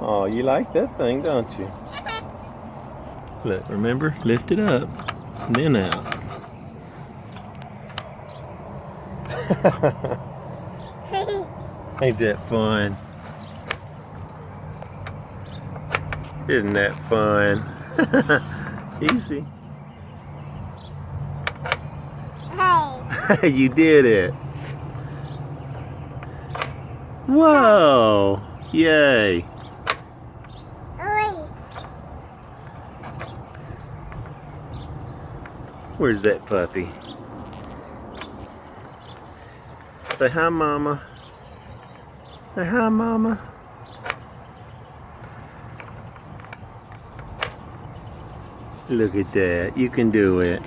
Oh, you like that thing, don't you? Look, remember? Lift it up, and then out. Ain't that fun? Isn't that fun? Easy. Hey. You did it. Whoa! Yay! Where's that puppy? Say hi, Mama. Say hi, Mama. Look at that. You can do it.